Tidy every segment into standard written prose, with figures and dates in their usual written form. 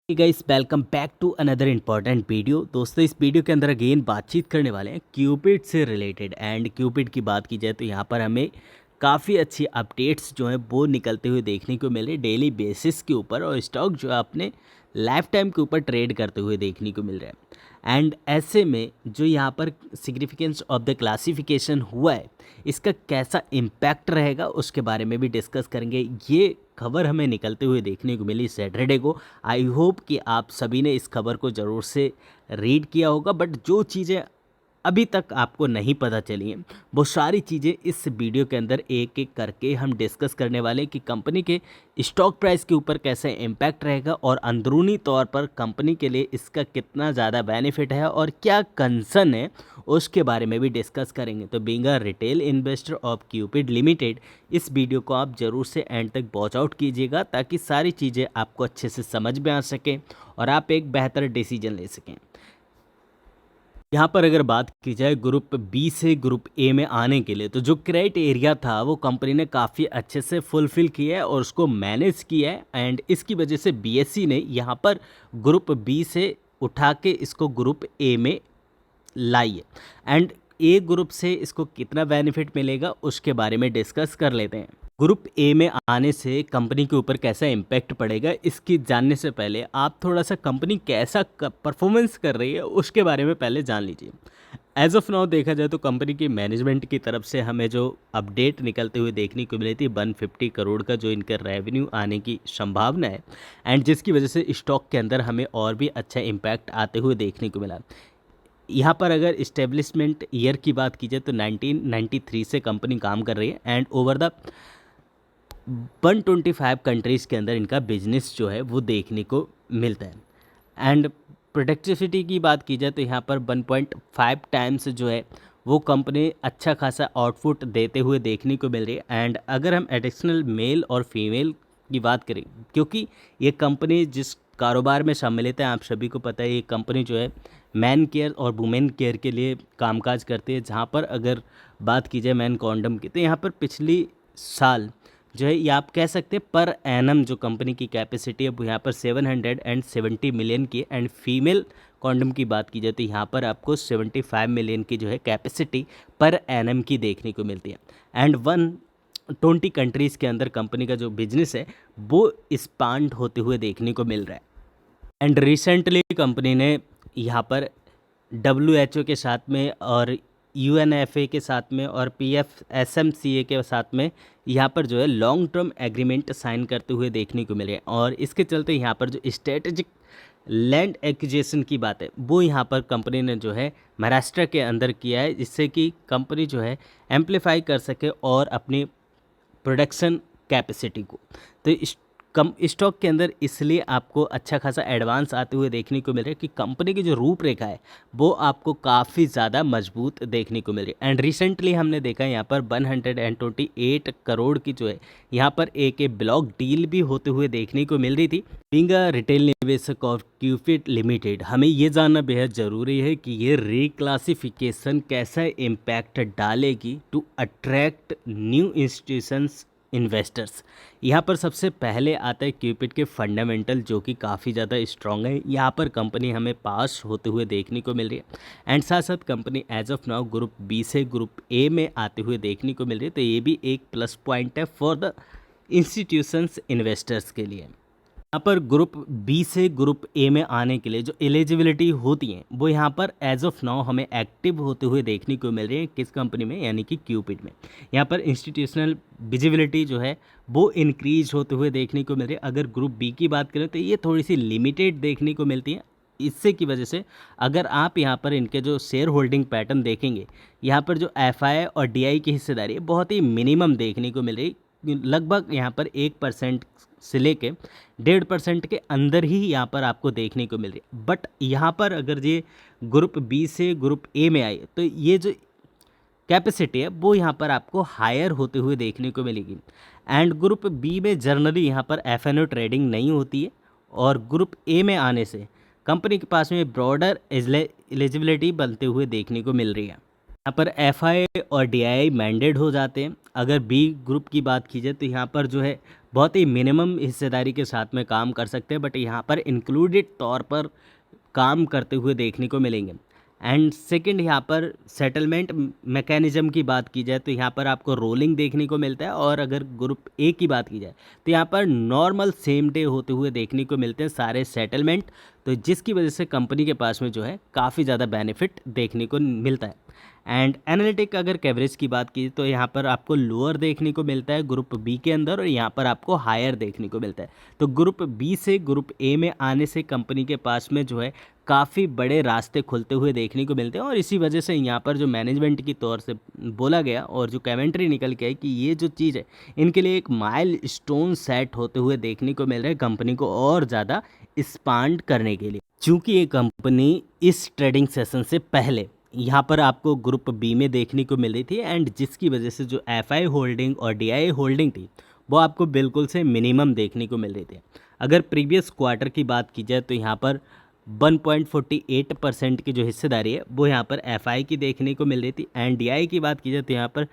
Guys, welcome back to another important video. दोस्तों, इस video के अंदर अगेन बातचीत करने वाले हैं क्यूपिड से रिलेटेड। एंड क्यूपिड की बात की जाए तो यहाँ पर हमें काफ़ी अच्छी अपडेट्स जो हैं वो निकलते हुए देखने को मिल रहे डेली बेसिस के ऊपर, और स्टॉक जो है अपने लाइफ टाइम के ऊपर ट्रेड करते हुए देखने को मिल रहा है। एंड ऐसे में जो यहाँ पर सिग्निफिकेंस ऑफ द क्लासिफिकेशन हुआ है, इसका कैसा इम्पैक्ट रहेगा उसके बारे में भी डिस्कस करेंगे। ये खबर हमें निकलते हुए देखने को मिली सैटरडे को। आई होप कि आप सभी ने इस खबर को ज़रूर से रीड किया होगा, बट जो चीज़ें अभी तक आपको नहीं पता चली हैं वो सारी चीज़ें इस वीडियो के अंदर एक एक करके हम डिस्कस करने वाले हैं कि कंपनी के स्टॉक प्राइस के ऊपर कैसे इम्पैक्ट रहेगा, और अंदरूनी तौर पर कंपनी के लिए इसका कितना ज़्यादा बेनिफिट है और क्या कंसर्न है उसके बारे में भी डिस्कस करेंगे। तो being a retail investor of Cupid limited, इस वीडियो को आप ज़रूर से एंड तक वॉच आउट कीजिएगा ताकि सारी चीज़ें आपको अच्छे से समझ में आ सकें और आप एक बेहतर डिसीजन ले सकें। यहाँ पर अगर बात की जाए ग्रुप बी से ग्रुप ए में आने के लिए, तो जो क्राइटेरिया था वो कंपनी ने काफ़ी अच्छे से फुलफ़िल किया है और उसको मैनेज किया है। एंड इसकी वजह से बीएसई ने यहाँ पर ग्रुप बी से उठा के इसको ग्रुप ए में लाई है। एंड ए ग्रुप से इसको कितना बेनिफिट मिलेगा उसके बारे में डिस्कस कर लेते हैं। ग्रुप ए में आने से कंपनी के ऊपर कैसा इम्पैक्ट पड़ेगा, इसकी जानने से पहले आप थोड़ा सा कंपनी कैसा परफॉर्मेंस कर रही है उसके बारे में पहले जान लीजिए। एज ऑफ नाउ देखा जाए तो कंपनी की मैनेजमेंट की तरफ से हमें जो अपडेट निकलते हुए देखने को मिली थी 150 करोड़ का जो इनका रेवेन्यू आने की संभावना है, एंड जिसकी वजह से स्टॉक के अंदर हमें और भी अच्छा इम्पैक्ट आते हुए देखने को मिला। यहाँ पर अगर इस्टेब्लिशमेंट ईयर की बात की जाए तो 1993 से कंपनी काम कर रही है, एंड ओवर द 125 कंट्रीज़ के अंदर इनका बिजनेस जो है वो देखने को मिलता है। एंड प्रोडक्टिविटी की बात की जाए तो यहाँ पर 1.5 टाइम्स जो है वो कंपनी अच्छा खासा आउटपुट देते हुए देखने को मिल रही है। एंड अगर हम एडिशनल मेल और फीमेल की बात करें, क्योंकि ये कंपनी जिस कारोबार में सम्मिलित है, आप सभी को पता है ये कंपनी जो है मैन केयर और वुमेन केयर के लिए कामकाज करती है। जहाँ पर अगर बात की जाए मैन कॉन्डम की, तो यहाँ पर पिछली साल जो है ये आप कह सकते हैं पर एनम जो कंपनी की कैपेसिटी है वो यहाँ पर 770 मिलियन की, एंड फीमेल कॉन्डम की बात की जाए तो यहाँ पर आपको 75 मिलियन की जो है कैपेसिटी पर एनम की देखने को मिलती है। एंड 120 कंट्रीज़ के अंदर कंपनी का जो बिजनेस है वो एक्सपांड होते हुए देखने को मिल रहा है। एंड रिसेंटली कंपनी ने यहाँ पर WHO के साथ में और UNFA के साथ में और PFSMCA के साथ में यहाँ पर जो है लॉन्ग टर्म एग्रीमेंट साइन करते हुए देखने को मिले, और इसके चलते यहाँ पर जो स्ट्रेटेजिक लैंड एक्विजिशन की बात है वो यहाँ पर कंपनी ने जो है महाराष्ट्र के अंदर किया है, जिससे कि कंपनी जो है एम्पलीफाई कर सके और अपनी प्रोडक्शन कैपेसिटी को। तो इस कम स्टॉक के अंदर इसलिए आपको अच्छा खासा एडवांस आते हुए देखने को मिल रहा है कि कंपनी की जो रूपरेखा है वो आपको काफ़ी ज़्यादा मजबूत देखने को मिल रही है। एंड रिसेंटली हमने देखा यहाँ पर 128 करोड़ की जो है यहाँ पर एक ब्लॉक डील भी होते हुए देखने को मिल रही थी। बीइंग अ रिटेल निवेशक ऑफ क्यूपिड लिमिटेड, हमें ये जानना बेहद ज़रूरी है कि ये रिक्लासिफिकेशन कैसा इम्पैक्ट डालेगी to attract new institutions investors. यहाँ पर सबसे पहले आता है क्यूपिड के फंडामेंटल, जो कि काफ़ी ज़्यादा स्ट्रॉन्ग है। यहाँ पर कंपनी हमें पास होते हुए देखने को मिल रही है, एंड साथ साथ company as of now group B से ग्रुप ए में आते हुए देखने को मिल रही है। तो ये भी एक प्लस पॉइंट है फॉर द इंस्टीट्यूशंस इन्वेस्टर्स के लिए। यहाँ पर ग्रुप बी से ग्रुप ए में आने के लिए जो एलिजिबिलिटी होती हैं वो यहाँ पर एज ऑफ नाउ हमें एक्टिव होते हुए देखने को मिल रही है। किस कंपनी में, यानी कि क्यूपिड में। यहाँ पर इंस्टीट्यूशनल विजिबिलिटी जो है वो इंक्रीज होते हुए देखने को मिल रही है। अगर ग्रुप बी की बात करें तो ये थोड़ी सी लिमिटेड देखने को मिलती है। इससे की वजह से अगर आप यहाँ पर इनके जो शेयर होल्डिंग पैटर्न देखेंगे, यहाँ पर जो FI और DI की हिस्सेदारी है बहुत ही मिनिमम देखने को मिल रही, लगभग यहाँ पर 1% से लेके 1.5% के अंदर ही यहाँ पर आपको देखने को मिल रही है। बट यहाँ पर अगर ये ग्रुप बी से ग्रुप ए में आए तो ये जो कैपेसिटी है वो यहाँ पर आपको हायर होते हुए देखने को मिलेगी। एंड ग्रुप बी में जनरली यहाँ पर FNO ट्रेडिंग नहीं होती है, और ग्रुप ए में आने से कंपनी के पास में ब्रॉडर एलिजिबिलिटी बनते हुए देखने को मिल रही है। यहाँ पर FI और DI मैंडेट हो जाते हैं। अगर बी ग्रुप की बात की जाए तो यहाँ पर जो है बहुत ही मिनिमम हिस्सेदारी के साथ में काम कर सकते हैं, बट यहाँ पर इंक्लूडेड तौर पर काम करते हुए देखने को मिलेंगे। एंड सेकंड, यहाँ पर सेटलमेंट मैकेनिज़्म की बात की जाए तो यहाँ पर आपको रोलिंग देखने को मिलता है, और अगर ग्रुप ए की बात की जाए तो यहाँ पर नॉर्मल सेम डे होते हुए देखने को मिलते हैं सारे सेटलमेंट, तो जिसकी वजह से कंपनी के पास में जो है काफ़ी ज़्यादा बेनिफिट देखने को मिलता है। एंड एनालिटिक अगर कवरेज की बात की तो यहाँ पर आपको लोअर देखने को मिलता है ग्रुप बी के अंदर, और यहाँ पर आपको हायर देखने को मिलता है। तो ग्रुप बी से ग्रुप ए में आने से कंपनी के पास में जो है काफ़ी बड़े रास्ते खुलते हुए देखने को मिलते हैं, और इसी वजह से यहाँ पर जो मैनेजमेंट की तौर से बोला गया और जो कमेंट्री निकल के है कि ये जो चीज़ है इनके लिए एक माइल स्टोन सेट होते हुए देखने को मिल रहा है कंपनी को और ज़्यादा एक्सपांड करने के लिए। चूँकि ये कंपनी इस ट्रेडिंग सेशन से पहले यहाँ पर आपको ग्रुप बी में देखने को मिल रही थी, एंड जिसकी वजह से जो एफआई होल्डिंग और डीआई होल्डिंग थी वो आपको बिल्कुल से मिनिमम देखने को मिल रही थी। अगर प्रीवियस क्वार्टर की बात की जाए तो यहाँ पर 1.48% की जो हिस्सेदारी है वो यहाँ पर एफआई की देखने को मिल रही थी, एंड डीआई की बात की जाए तो यहाँ पर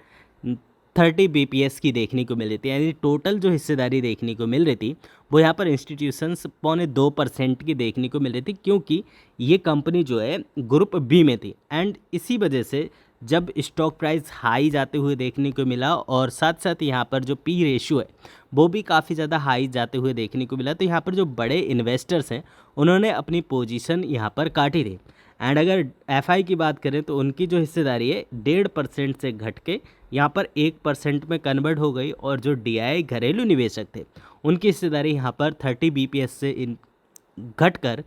30 बीपीएस की देखने को मिल रही थी। यानी टोटल जो हिस्सेदारी देखने को मिल रही थी वो यहाँ पर इंस्टीट्यूशंस 0.2% की देखने को मिल रही थी, क्योंकि ये कंपनी जो है ग्रुप बी में थी, एंड इसी वजह से जब स्टॉक प्राइस हाई जाते हुए देखने को मिला, और साथ साथ यहाँ पर जो पी रेशियो है वो भी काफ़ी ज़्यादा हाई जाते हुए देखने को मिला, तो यहाँ पर जो बड़े इन्वेस्टर्स हैं उन्होंने अपनी पोजीशन यहाँ पर काटी थी। एंड अगर एफआई की बात करें तो उनकी जो हिस्सेदारी है 1.5% से घट के यहाँ पर 1% में कन्वर्ट हो गई, और जो डीआई घरेलू निवेशक थे उनकी हिस्सेदारी यहाँ पर 30 बीपीएस से घट कर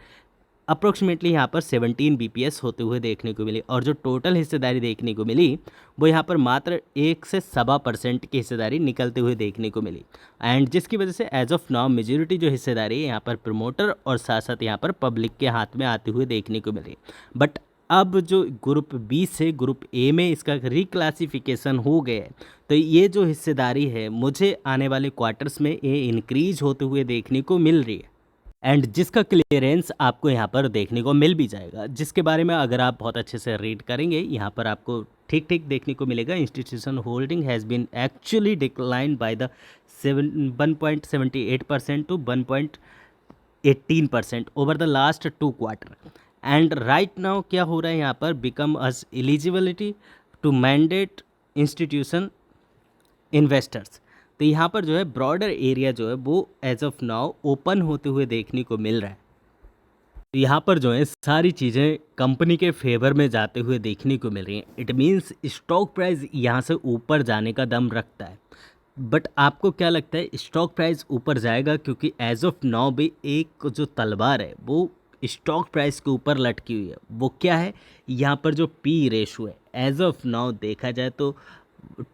अप्रोक्सीमेटली यहाँ पर 17 बीपीएस होते हुए देखने को मिली, और जो टोटल हिस्सेदारी देखने को मिली वो यहाँ पर मात्र 1 से 1.25% की हिस्सेदारी निकलते हुए देखने को मिली, एंड जिसकी वजह से एज ऑफ नाउ मेजॉरिटी जो हिस्सेदारी है यहाँ पर प्रमोटर और साथ साथ यहाँ पर पब्लिक के हाथ में आते हुए देखने को मिली। बट अब जो ग्रुप बी से ग्रुप ए में इसका रिक्लासिफिकेशन हो गया है, तो ये जो हिस्सेदारी है मुझे आने वाले क्वार्टर्स में ये इंक्रीज होते हुए देखने को मिल रही है, एंड जिसका क्लियरेंस आपको यहाँ पर देखने को मिल भी जाएगा, जिसके बारे में अगर आप बहुत अच्छे से रीड करेंगे यहाँ पर आपको ठीक ठीक देखने को मिलेगा। Institution holding has been actually decline by the 1.78% to 1.18% over the last 2 quarter, and right now क्या हो रहा है यहाँ पर become us eligibility to mandate institution investors. तो यहाँ पर जो है ब्रॉडर एरिया जो है वो एज ऑफ नाउ ओपन होते हुए देखने को मिल रहा है। तो यहाँ पर जो है सारी चीज़ें कंपनी के फेवर में जाते हुए देखने को मिल रही हैं। इट मीन्स स्टॉक प्राइस यहाँ से ऊपर जाने का दम रखता है। बट आपको क्या लगता है स्टॉक प्राइस ऊपर जाएगा? क्योंकि एज ऑफ नाउ भी एक जो तलवार है वो स्टॉक प्राइस के ऊपर लटकी हुई है। वो क्या है? यहाँ पर जो पी रेशो है एज ऑफ नाउ देखा जाए तो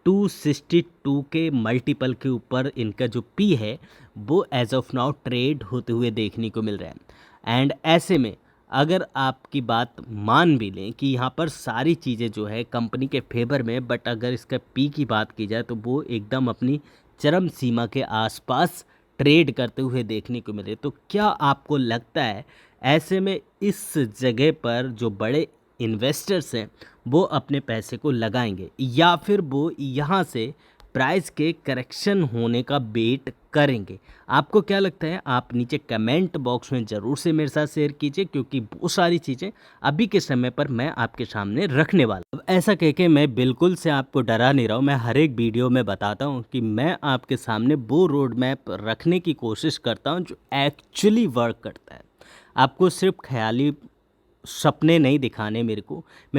262 के मल्टीपल के ऊपर इनका जो पी है वो एज ऑफ नाउ ट्रेड होते हुए देखने को मिल रहा है। एंड ऐसे में अगर आपकी बात मान भी लें कि यहाँ पर सारी चीज़ें जो है कंपनी के फेवर में, बट अगर इसका पी की बात की जाए तो वो एकदम अपनी चरम सीमा के आसपास ट्रेड करते हुए देखने को मिले, तो क्या आपको लगता है ऐसे में इस जगह पर जो बड़े इन्वेस्टर्स हैं वो अपने पैसे को लगाएंगे, या फिर वो यहाँ से प्राइस के करेक्शन होने का वेट करेंगे? आपको क्या लगता है? आप नीचे कमेंट बॉक्स में ज़रूर से मेरे साथ शेयर कीजिए, क्योंकि वो सारी चीज़ें अभी के समय पर मैं आपके सामने रखने वाला हूँ। ऐसा कह के मैं बिल्कुल से आपको डरा नहीं रहा हूँ। मैं हर एक वीडियो में बताता हूँ कि मैं आपके सामने वो रोड मैप रखने की कोशिश करता हूँ जो एक्चुअली वर्क करता है। आपको सिर्फ ख्याली सपने नहीं दिखाने, मेरे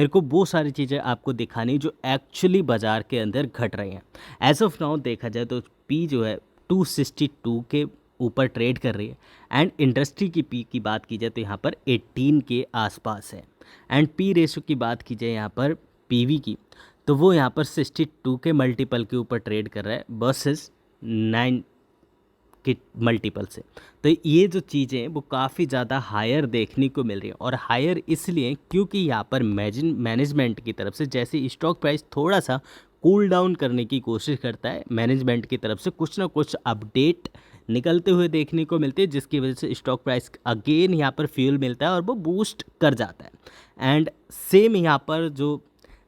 को वो सारी चीज़ें आपको दिखानी जो एक्चुअली बाज़ार के अंदर घट रही हैं। एज ऑफ नाउ देखा जाए तो पी जो है 262 के ऊपर ट्रेड कर रही है, एंड इंडस्ट्री की पी की बात की जाए तो यहाँ पर 18 के आसपास है, एंड पी रेशो की बात की जाए यहाँ पर पीवी की तो वो यहाँ पर 62 के मल्टीपल के ऊपर ट्रेड कर रहा है वर्सेस 9 के मल्टीपल से। तो ये जो चीज़ें हैं वो काफ़ी ज़्यादा हायर देखने को मिल रही है, और हायर इसलिए क्योंकि यहाँ पर मैनेजमेंट की तरफ से जैसे स्टॉक प्राइस थोड़ा सा कूल डाउन करने की कोशिश करता है, मैनेजमेंट की तरफ से कुछ ना कुछ अपडेट निकलते हुए देखने को मिलते हैं, जिसकी वजह से स्टॉक प्राइस अगेन यहाँ पर फ्यूल मिलता है और वो बूस्ट कर जाता है। एंड सेम यहाँ पर जो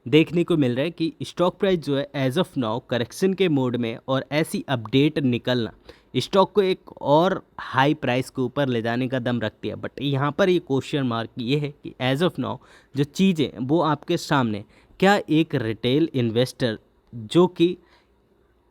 देखने को मिल रहा है कि स्टॉक प्राइस जो है एज ऑफ नाउ करेक्शन के मोड में, और ऐसी अपडेट निकलना स्टॉक को एक और हाई प्राइस के ऊपर ले जाने का दम रखती है। बट यहाँ पर ये क्वेश्चन मार्क ये है कि एज ऑफ नाउ जो चीज़ें वो आपके सामने, क्या एक रिटेल इन्वेस्टर जो कि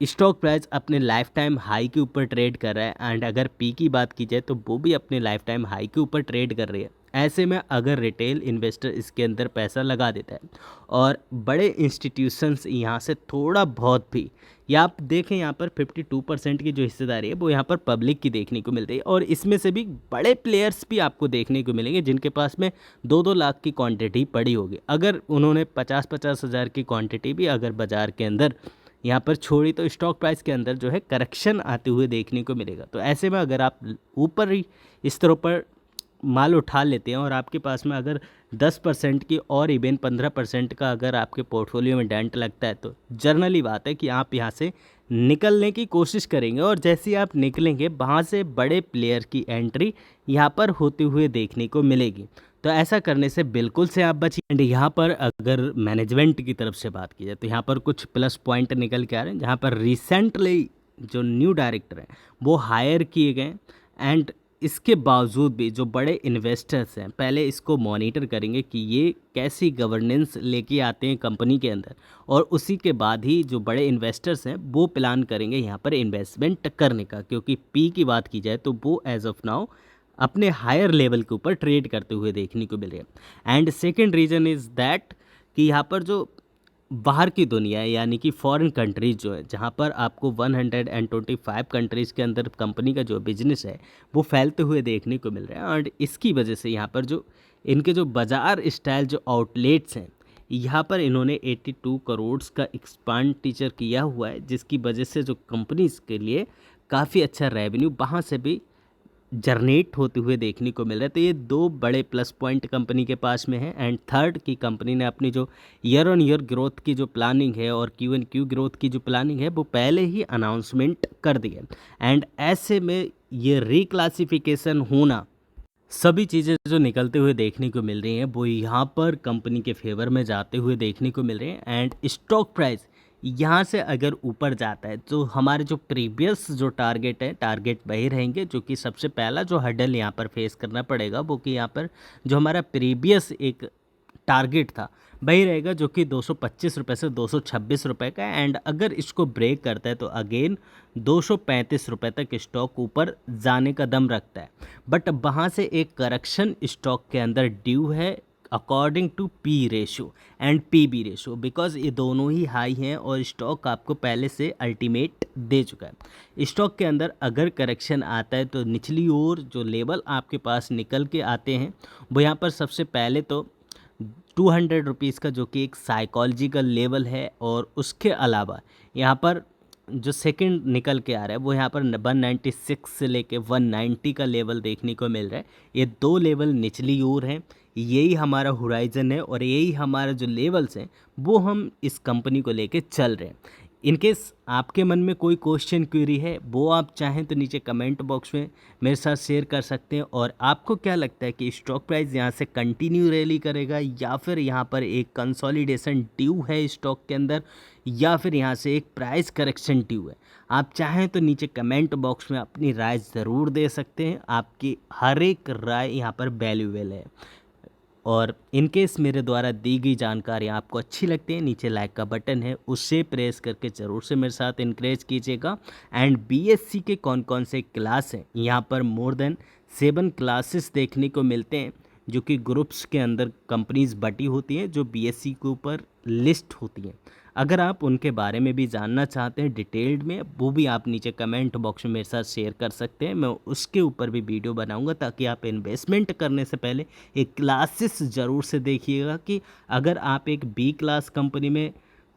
स्टॉक प्राइस अपने लाइफ टाइम हाई के ऊपर ट्रेड कर रहा है, एंड अगर पी की बात की जाए तो वो भी अपने लाइफ टाइम हाई के ऊपर ट्रेड कर रही है, ऐसे में अगर रिटेल इन्वेस्टर इसके अंदर पैसा लगा देता है और बड़े इंस्टीट्यूशंस यहाँ से थोड़ा बहुत भी, या आप देखें यहाँ पर 52% की जो हिस्सेदारी है वो यहाँ पर पब्लिक की देखने को मिल रही है, और इसमें से भी बड़े प्लेयर्स भी आपको देखने को मिलेंगे जिनके पास में 2-2 लाख की क्वांटिटी पड़ी होगी। अगर उन्होंने 50-50 हज़ार की क्वांटिटी भी अगर बाज़ार के अंदर यहाँ पर छोड़ी तो स्टॉक प्राइस के अंदर जो है करेक्शन आते हुए देखने को मिलेगा। तो ऐसे में अगर आप ऊपर ही इस तरह पर माल उठा लेते हैं और आपके पास में अगर 10% की और इवन 15% का अगर आपके पोर्टफोलियो में डेंट लगता है, तो जर्नली बात है कि आप यहाँ से निकलने की कोशिश करेंगे, और जैसे ही आप निकलेंगे वहाँ से बड़े प्लेयर की एंट्री यहाँ पर होते हुए देखने को मिलेगी। तो ऐसा करने से बिल्कुल से आप बचिए। एंड यहाँ पर अगर मैनेजमेंट की तरफ से बात की जाए तो यहाँ पर कुछ प्लस पॉइंट निकल के आ रहे हैं, जहाँ पर रिसेंटली जो न्यू डायरेक्टर हैं वो हायर किए गए, एंड इसके बावजूद भी जो बड़े इन्वेस्टर्स हैं पहले इसको मॉनिटर करेंगे कि ये कैसी गवर्नेंस लेके आते हैं कंपनी के अंदर, और उसी के बाद ही जो बड़े इन्वेस्टर्स हैं वो प्लान करेंगे यहाँ पर इन्वेस्टमेंट करने का। क्योंकि पी की बात की जाए तो वो एज ऑफ नाउ अपने हायर लेवल के ऊपर ट्रेड करते हुए देखने को मिल रहे हैं। And second reason is that कि यहाँ पर जो बाहर की दुनिया है, यानी कि फॉरेन कंट्रीज़ जो है, जहाँ पर आपको 125 कंट्रीज़ के अंदर कंपनी का जो बिजनेस है वो फैलते हुए देखने को मिल रहा है। और इसकी वजह से यहाँ पर जो इनके जो बाज़ार स्टाइल जो आउटलेट्स हैं, यहाँ पर इन्होंने 82 करोड़ का एक्सपेंडिचर किया हुआ है, जिसकी वजह से जो कंपनीज़ के लिए काफ़ी अच्छा रेवेन्यू वहाँ से भी जनरेट होते हुए देखने को मिल रहा है। तो ये दो बड़े प्लस पॉइंट कंपनी के पास में है। एंड थर्ड की कंपनी ने अपनी जो ईयर ऑन ईयर ग्रोथ की जो प्लानिंग है और क्यू एन क्यू ग्रोथ की जो प्लानिंग है वो पहले ही अनाउंसमेंट कर दी है। एंड ऐसे में ये रिक्लासिफिकेशन होना, सभी चीज़ें जो निकलते हुए देखने को मिल रही हैं वो यहाँ पर कंपनी के फेवर में जाते हुए देखने को मिल रहे हैं। एंड स्टॉक प्राइस यहाँ से अगर ऊपर जाता है तो हमारे जो प्रीवियस जो टारगेट है, टारगेट वही रहेंगे, जो कि सबसे पहला जो हर्डल यहाँ पर फेस करना पड़ेगा वो कि यहाँ पर जो हमारा प्रीवियस एक टारगेट था वही रहेगा, जो कि 225 रुपये से 226 रुपये का है। एंड अगर इसको ब्रेक करता है तो अगेन 235 रुपये तक स्टॉक ऊपर जाने का दम रखता है। बट वहाँ से एक करेक्शन स्टॉक के अंदर ड्यू है according to P ratio and P B ratio, because ये दोनों ही हाई हैं और स्टॉक आपको पहले से अल्टीमेट दे चुका है। स्टॉक के अंदर अगर करेक्शन आता है तो निचली ओर जो लेवल आपके पास निकल के आते हैं वो यहाँ पर सबसे पहले तो 200 रुपीज़ का, जो कि एक साइकोलॉजिकल लेवल है, और उसके अलावा यहाँ पर जो सेकंड निकल के आ रहा है वो यहाँ पर 196 से लेके 190 का लेवल देखने को मिल रहा है। ये दो लेवल निचली ओर हैं, यही हमारा होराइजन है और यही हमारा जो लेवल्स हैं वो हम इस कंपनी को लेके चल रहे हैं। इनकेस आपके मन में कोई क्वेश्चन क्वेरी है वो आप चाहें तो नीचे कमेंट बॉक्स में मेरे साथ शेयर कर सकते हैं। और आपको क्या लगता है कि स्टॉक प्राइस यहाँ से कंटिन्यू रैली करेगा, या फिर यहाँ पर एक कंसोलिडेशन ड्यू है स्टॉक के अंदर, या फिर यहाँ से एक प्राइस करेक्शन ड्यू है? आप चाहें तो नीचे कमेंट बॉक्स में अपनी राय ज़रूर दे सकते हैं। आपकी हर एक राय यहाँ पर वैल्यूएबल है। और इनकेस मेरे द्वारा दी गई जानकारी आपको अच्छी लगती है, नीचे लाइक का बटन है उसे प्रेस करके ज़रूर से मेरे साथ इनक्रेज कीजिएगा। एंड बीएससी के कौन कौन से क्लास हैं, यहाँ पर मोर देन 7 क्लासेस देखने को मिलते हैं, जो कि ग्रुप्स के अंदर कंपनीज बटी होती हैं जो बीएससी के ऊपर लिस्ट होती हैं। अगर आप उनके बारे में भी जानना चाहते हैं डिटेल्ड में, वो भी आप नीचे कमेंट बॉक्स में मेरे साथ शेयर कर सकते हैं। मैं उसके ऊपर भी वीडियो बनाऊंगा ताकि आप इन्वेस्टमेंट करने से पहले एक क्लासेस ज़रूर से देखिएगा कि अगर आप एक बी क्लास कंपनी में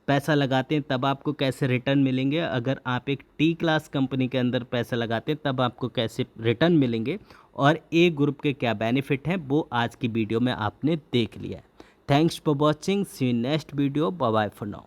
पैसा लगाते हैं तब आपको कैसे रिटर्न मिलेंगे, अगर आप एक टी क्लास कंपनी के अंदर पैसा लगाते हैं तब आपको कैसे रिटर्न मिलेंगे, और ए ग्रुप के क्या बेनिफिट हैं वो आज की वीडियो में आपने देख लिया है। Thanks for watching, see you next video, bye bye for now.